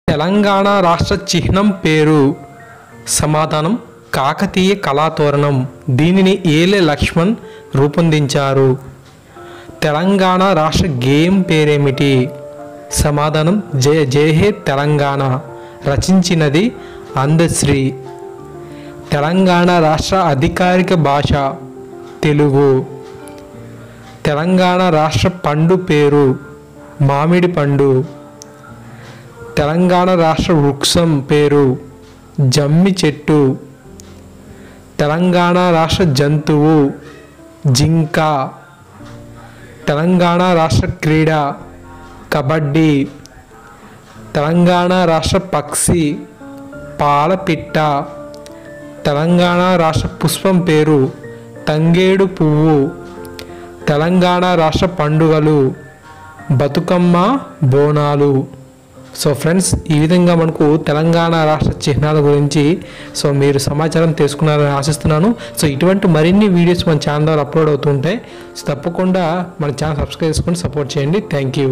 తెలంగాణ రాష్ట్ర చిహ్నం పేరు. సమాధానం కాకతీయ కళాతోరణం. దీనిని ఏలే లక్ష్మణ్ రూపొందించారు. తెలంగాణ రాష్ట్ర గేయం పేరేమిటి? సమాధానం జయ జయ హే తెలంగాణ. రచించినది అందశ్రీ. తెలంగాణ రాష్ట్ర అధికారిక భాష తెలుగు. తెలంగాణ రాష్ట్ర పండు పేరు మామిడి పండు. తెలంగాణ రాష్ట్ర వృక్షం పేరు జమ్మి చెట్టు. తెలంగాణ రాష్ట్ర జంతువు జింక. తెలంగాణ రాష్ట్ర క్రీడ కబడ్డీ. తెలంగాణ రాష్ట్ర పక్షి పాలపిట్ట. తెలంగాణ రాష్ట్ర పుష్పం పేరు తంగేడు పువ్వు. తెలంగాణ రాష్ట్ర పండుగలు బతుకమ్మ బోనాలు. సో ఫ్రెండ్స్, ఈ విధంగా మనకు తెలంగాణ రాష్ట్ర చిహ్నాల గురించి మీరు సమాచారం తెలుసుకున్నారని ఆశిస్తున్నాను. సో ఇటువంటి మరిన్ని వీడియోస్ మన ఛానల్ ద్వారా అప్లోడ్ అవుతుంటాయి. సో తప్పకుండా మన ఛానల్ సబ్స్క్రైబ్ చేసుకొని సపోర్ట్ చేయండి. Thank you.